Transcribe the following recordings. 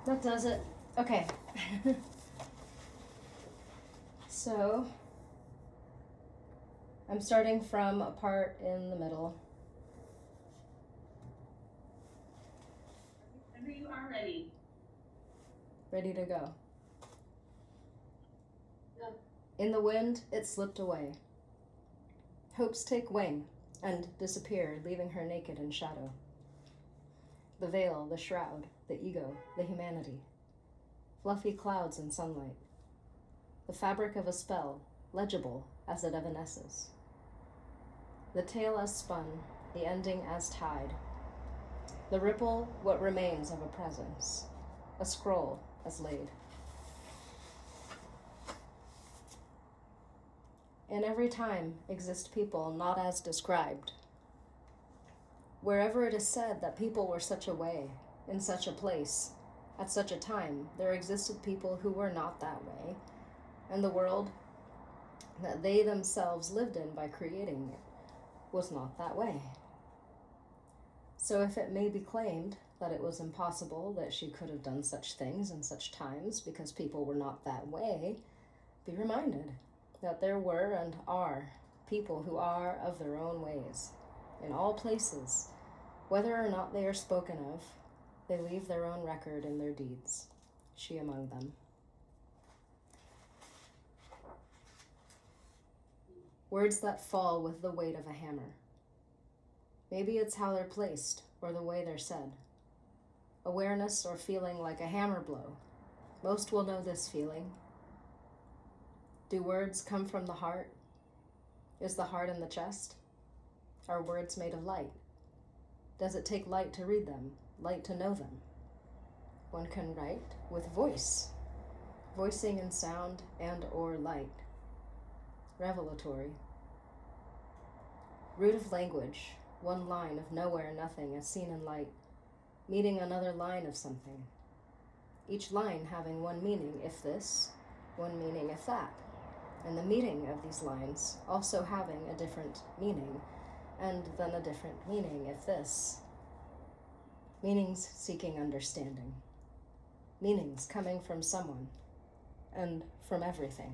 That does it. Okay. So, I'm starting from a part in the middle. Whenever you are ready. Ready to go. Go. In the wind, it slipped away. Hopes take wing and disappear, leaving her naked in shadow. The veil, the shroud, the ego, the humanity. Fluffy clouds in sunlight. The fabric of a spell, legible as it evanesces. The tale as spun, the ending as tied. The ripple, what remains of a presence. A scroll as laid. In every time exist people not as described. Wherever it is said that people were such a way, in such a place, at such a time, there existed people who were not that way, and the world that they themselves lived in by creating it was not that way. So if it may be claimed that it was impossible that she could have done such things in such times because people were not that way, be reminded that there were and are people who are of their own ways, in all places, whether or not they are spoken of, they leave their own record in their deeds, she among them. Words that fall with the weight of a hammer. Maybe it's how they're placed, or the way they're said. Awareness or feeling like a hammer blow. Most will know this feeling. Do words come from the heart? Is the heart in the chest? Are words made of light? Does it take light to read them, light to know them? One can write with voice, voicing in sound and or light. Revelatory. Root of language, one line of nowhere, nothing, as seen in light, meeting another line of something. Each line having one meaning, if this, one meaning, if that. And the meeting of these lines also having a different meaning, and then a different meaning, if this. Meanings seeking understanding. Meanings coming from someone, and from everything.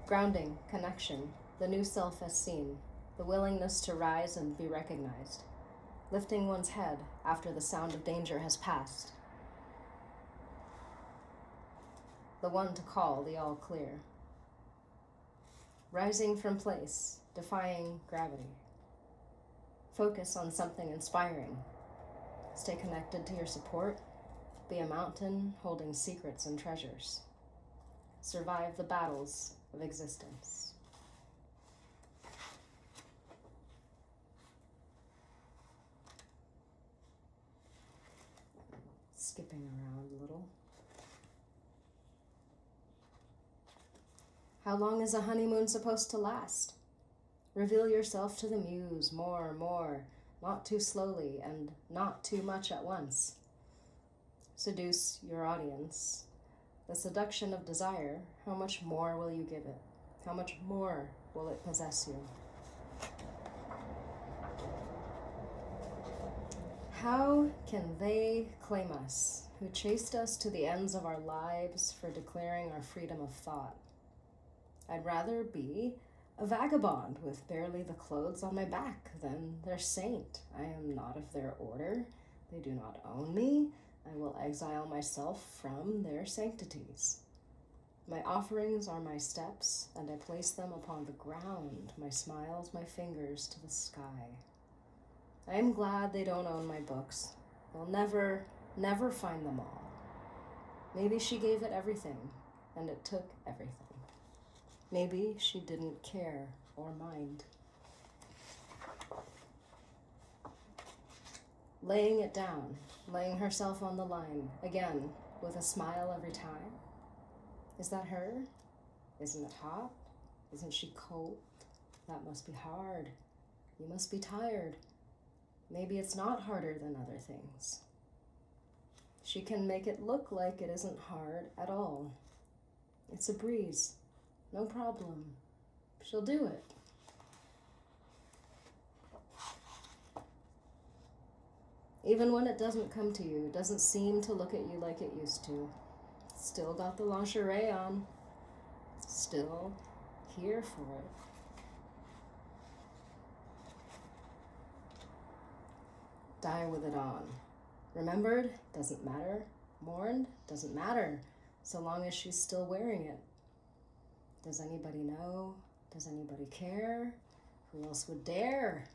Grounding, connection, the new self as seen, the willingness to rise and be recognized, lifting one's head after the sound of danger has passed. The one to call the all clear. Rising from place, defying gravity. Focus on something inspiring. Stay connected to your support. Be a mountain holding secrets and treasures. Survive the battles of existence. Skipping around a little. How long is a honeymoon supposed to last? Reveal yourself to the muse more, not too slowly and not too much at once. Seduce your audience. The seduction of desire, how much more will you give it? How much more will it possess you? How can they claim us, who chased us to the ends of our lives for declaring our freedom of thought? I'd rather be a vagabond with barely the clothes on my back than their saint. I am not of their order. They do not own me. I will exile myself from their sanctities. My offerings are my steps, and I place them upon the ground, my smiles, my fingers to the sky. I am glad they don't own my books. They'll never find them all. Maybe she gave it everything, and it took everything. Maybe she didn't care or mind. Laying it down, laying herself on the line, again, with a smile every time. Is that her? Isn't it hot? Isn't she cold? That must be hard. You must be tired. Maybe it's not harder than other things. She can make it look like it isn't hard at all. It's a breeze. No problem. She'll do it. Even when it doesn't come to you, it doesn't seem to look at you like it used to. Still got the lingerie on. Still here for it. Die with it on. Remembered? Doesn't matter. Mourned? Doesn't matter, so long as she's still wearing it. Does anybody know? Does anybody care? Who else would dare?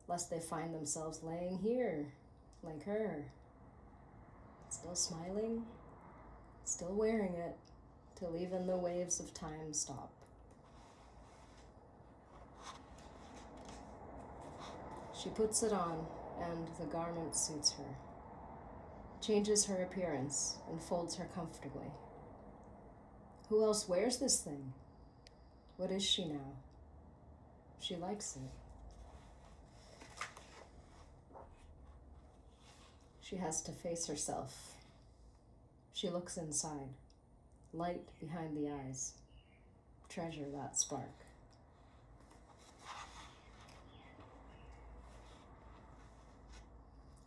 Lest they find themselves laying here, like her. Still smiling, still wearing it, till even the waves of time stop. She puts it on, and the garment suits her, changes her appearance, and folds her comfortably. Who else wears this thing? What is she now? She likes it. She has to face herself. She looks inside, light behind the eyes. Treasure that spark.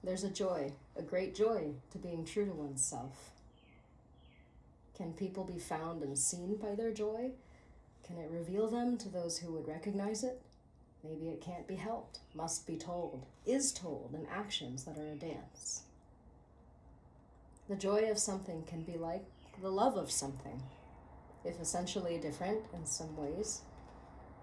There's a joy, a great joy, to being true to oneself. Can people be found and seen by their joy? Can it reveal them to those who would recognize it? Maybe it can't be helped, must be told, is told in actions that are a dance. The joy of something can be like the love of something. If essentially different in some ways,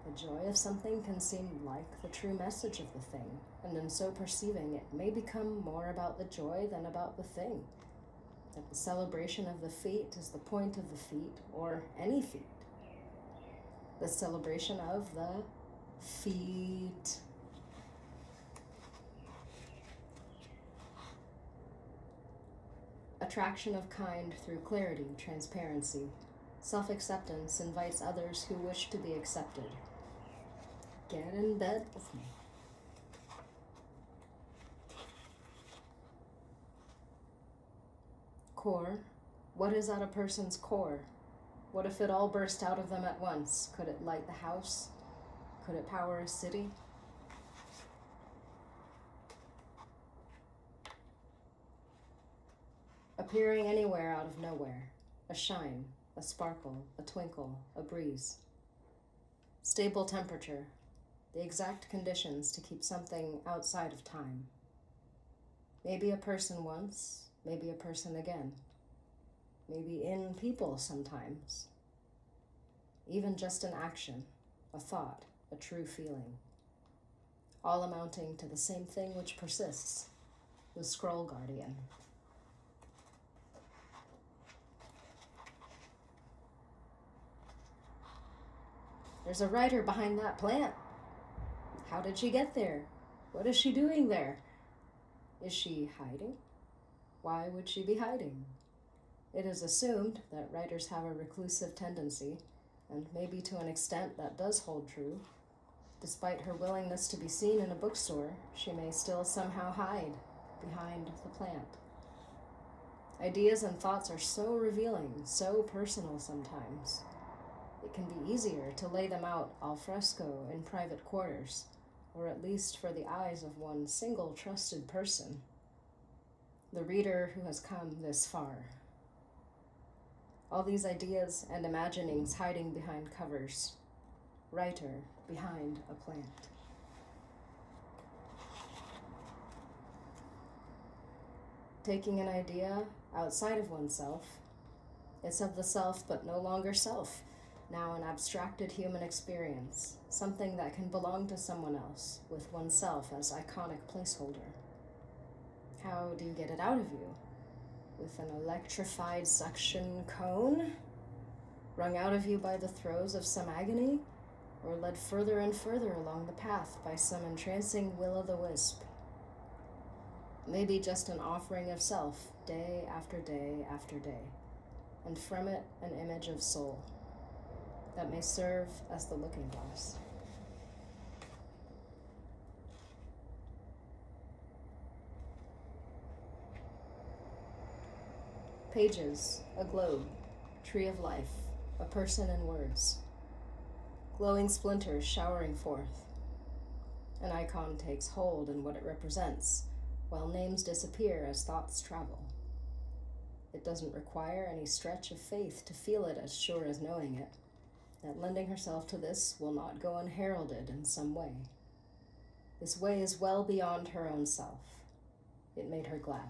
the joy of something can seem like the true message of the thing, and in so perceiving, it may become more about the joy than about the thing. That the celebration of the feet is the point of the feet, or any feet. The celebration of the feet. Attraction of kind through clarity, transparency. Self-acceptance invites others who wish to be accepted. Get in bed with me. Core. What is at a person's core? What if it all burst out of them at once? Could it light the house? Could it power a city? Appearing anywhere out of nowhere. A shine, a sparkle, a twinkle, a breeze. Stable temperature. The exact conditions to keep something outside of time. Maybe a person once, maybe a person again. Maybe in people sometimes. Even just an action, a thought, a true feeling. All amounting to the same thing which persists, the scroll guardian. There's a writer behind that plant. How did she get there? What is she doing there? Is she hiding? Why would she be hiding? It is assumed that writers have a reclusive tendency, and maybe to an extent that does hold true. Despite her willingness to be seen in a bookstore, she may still somehow hide behind the plant. Ideas and thoughts are so revealing, so personal sometimes. It can be easier to lay them out al fresco in private quarters, or at least for the eyes of one single trusted person, the reader who has come this far. All these ideas and imaginings hiding behind covers, writer behind a plant. Taking an idea outside of oneself, it's of the self but no longer self, now an abstracted human experience, something that can belong to someone else, with oneself as iconic placeholder. How do you get it out of you? With an electrified suction cone? Wrung out of you by the throes of some agony? Or led further and further along the path by some entrancing will-o'-the-wisp? Maybe just an offering of self, day after day after day, and from it an image of soul that may serve as the looking glass. Pages, a globe, tree of life, a person in words. Glowing splinters showering forth. An icon takes hold in what it represents, while names disappear as thoughts travel. It doesn't require any stretch of faith to feel it as sure as knowing it, that lending herself to this will not go unheralded in some way. This way is well beyond her own self. It made her glad.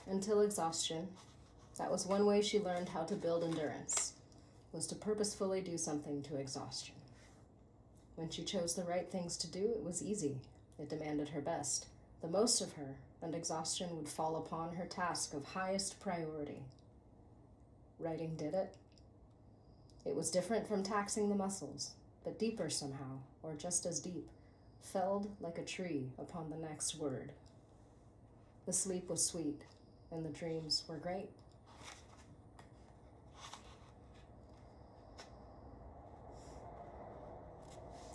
Until exhaustion, that was one way she learned how to build endurance, was to purposefully do something to exhaustion. When she chose the right things to do, it was easy. It demanded her best, the most of her, and exhaustion would fall upon her task of highest priority. Writing did it. It was different from taxing the muscles, but deeper somehow, or just as deep, felled like a tree upon the next word. The sleep was sweet, and the dreams were great.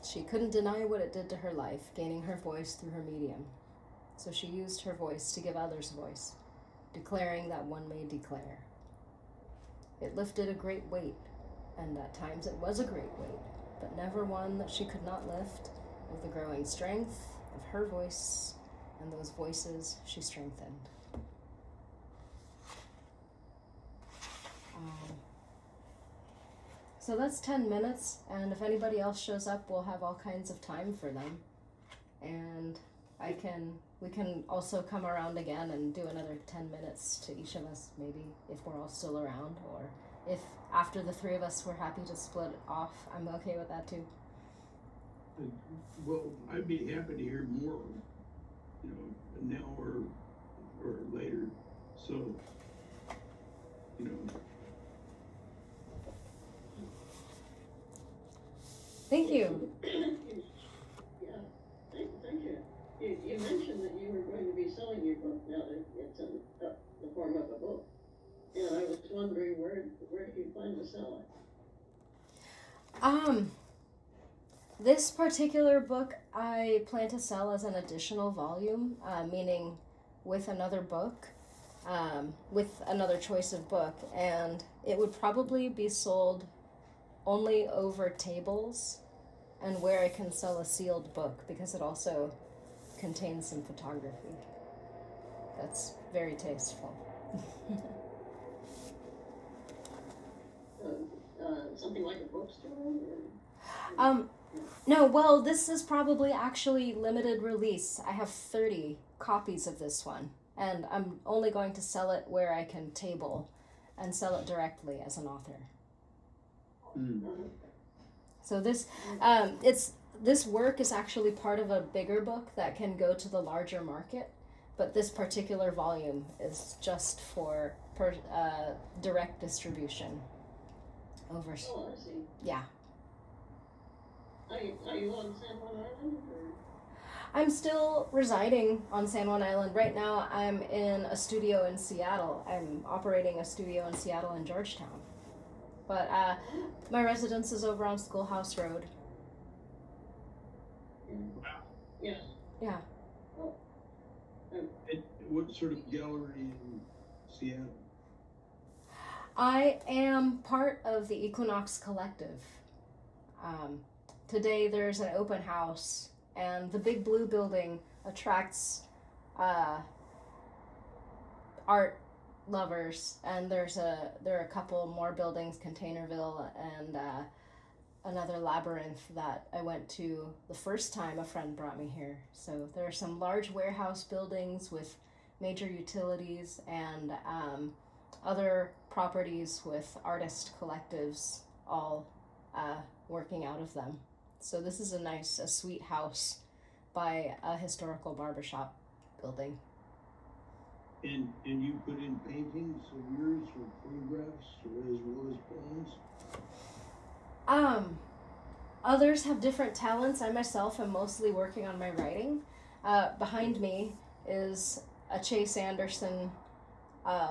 She couldn't deny what it did to her life, gaining her voice through her medium. So she used her voice to give others voice, declaring that one may declare. It lifted a great weight, and at times it was a great weight, but never one that she could not lift, with the growing strength of her voice and those voices she strengthened. So that's 10 minutes, and if anybody else shows up, we'll have all kinds of time for them. And we can also come around again and do another 10 minutes to each of us, maybe, if we're all still around, or if after the three of us we're happy to split off, I'm okay with that too. Well, I'd be happy to hear more, now or later. So, Thank you. Yeah, thank you. You mentioned that you were going to be selling your book now that it's in the form of a book. And I was wondering where do you plan to sell it? This particular book I plan to sell as an additional volume, meaning with another book, with another choice of book, and it would probably be sold only over tables and where I can sell a sealed book, because it also contains some photography. That's very tasteful. Something like a bookstore? Or? No, well, this is probably actually limited release. I have 30 copies of this one, and I'm only going to sell it where I can table and sell it directly as an author. So this this work is actually part of a bigger book that can go to the larger market, but this particular volume is just for direct distribution. Oh, I see. Yeah. Are you on San Juan Island? Or? I'm still residing on San Juan Island. Right now I'm in a studio in Seattle. I'm operating a studio in Seattle and Georgetown. But my residence is over on Schoolhouse Road. Wow. Yeah. Yeah. Oh. What sort of gallery in Seattle? I am part of the Equinox Collective. Today there's an open house, and the Big Blue building attracts art lovers, and there are a couple more buildings, Containerville and another Labyrinth that I went to the first time a friend brought me here. So there are some large warehouse buildings with major utilities and other properties with artist collectives all working out of them. So this is a sweet house by a historical barbershop building. And you put in paintings of yours or photographs as well as poems? Others have different talents. I myself am mostly working on my writing. Behind me is a Chase Anderson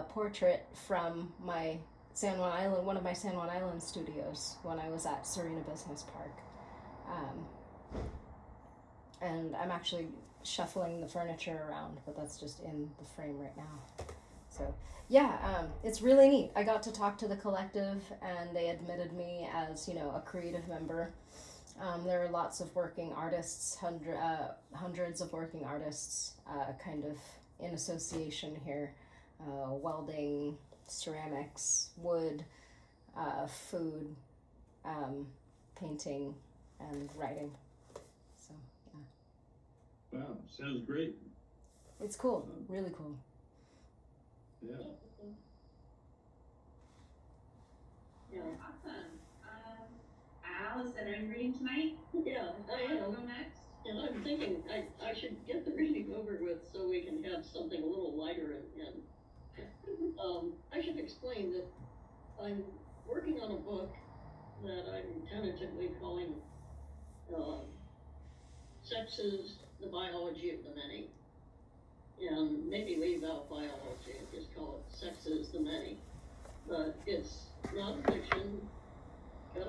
portrait from my San Juan Island, one of my San Juan Island studios when I was at Serena Business Park. And I'm actually shuffling the furniture around, but that's just in the frame right now. So yeah, it's really neat. I got to talk to the collective, and they admitted me as, you know, a creative member. There are lots of working artists, hundreds of working artists, kind of in association here, welding, ceramics, wood, food, painting, and writing. So yeah, Wow, sounds great. it's cool, really cool. Yeah. Yeah. Awesome. Allison, are you reading tonight? Yeah, I I'll am. go next. And I'm thinking I should get the reading over with so we can have something a little lighter and I should explain that I'm working on a book that I'm tentatively calling Sexes, the Biology of the Many. And maybe leave out biology and just call it Sexes, the Many. But it's nonfiction,